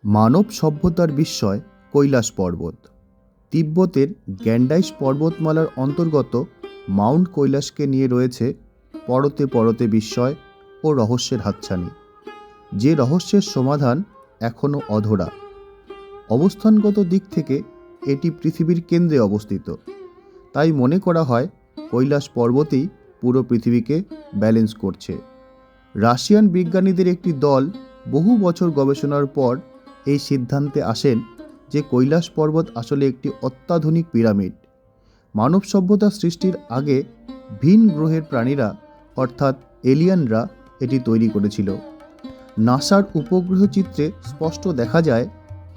মানব সভ্যতার বিস্ময় কৈলাস পর্বত। তিব্বতের গ্যান্ডাইস পর্বতমালার অন্তর্গত মাউন্ট কৈলাসকে নিয়ে রয়েছে পরতে পরতে বিস্ময় ও রহস্যের হাতছানি, যে রহস্যের সমাধান এখনও অধরা। অবস্থানগত দিক থেকে এটি পৃথিবীর কেন্দ্রে অবস্থিত, তাই মনে করা হয় কৈলাস পর্বতই পুরো পৃথিবীকে ব্যালেন্স করছে। রাশিয়ান বিজ্ঞানীদের একটি দল বহু বছর গবেষণার পর এই সিদ্ধান্তে আসেন যে কৈলাস পর্বত আসলে একটি অত্যাধুনিক পিরামিড। মানব সভ্যতা সৃষ্টির আগে ভিন গ্রহের প্রাণীরা অর্থাৎ এলিয়ানরা এটি তৈরি করেছিল। নাসার উপগ্রহ চিত্রে স্পষ্ট দেখা যায়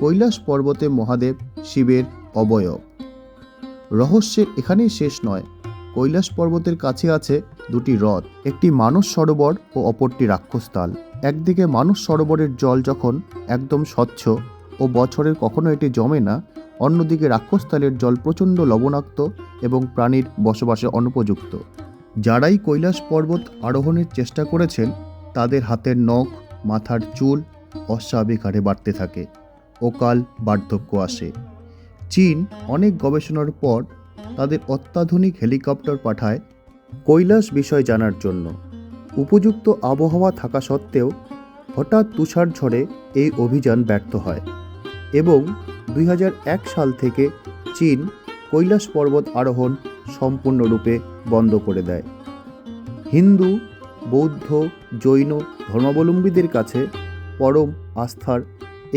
কৈলাস পর্বতে মহাদেব শিবের অবয়ব। রহস্যের এখানেই শেষ নয়। কৈলাস পর্বতের কাছে আছে দুটি হ্রদ, একটি মানস সরোবর ও অপরটি রাক্ষসতাল। একদিকে মানস সরোবরের জল যখন একদম স্বচ্ছ ও বছরের কখনো এটি জমে না, অন্যদিকে রাক্ষসতালের জল প্রচণ্ড লবণাক্ত এবং প্রাণীর বসবাসে অনুপযুক্ত। যারাই কৈলাস পর্বত আরোহণের চেষ্টা করেছেন তাদের হাতের নখ, মাথার চুল অস্বাভাবিক হারে বাড়তে থাকে, অকাল বার্ধক্য আসে। চীন অনেক গবেষণার পর তাদের অত্যাধুনিক হেলিকপ্টার পাঠায় কৈলাস বিষয় জানার জন্য। উপযুক্ত আবহাওয়া থাকা সত্ত্বেও হঠাৎ তুষার ঝড়ে এই অভিযান ব্যর্থ হয় এবং 2001 সাল থেকে চীন কৈলাস পর্বত আরোহণ সম্পূর্ণরূপে বন্ধ করে দেয়। হিন্দু, বৌদ্ধ, জৈন ধর্মাবলম্বীদের কাছে পরম আস্থার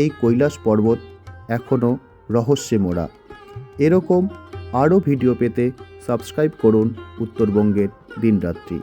এই কৈলাস পর্বত এখনও রহস্যে মোড়া। এরকম আরও ভিডিও পেতে সাবস্ক্রাইব করুন উত্তরবঙ্গের দিনরাত্রি।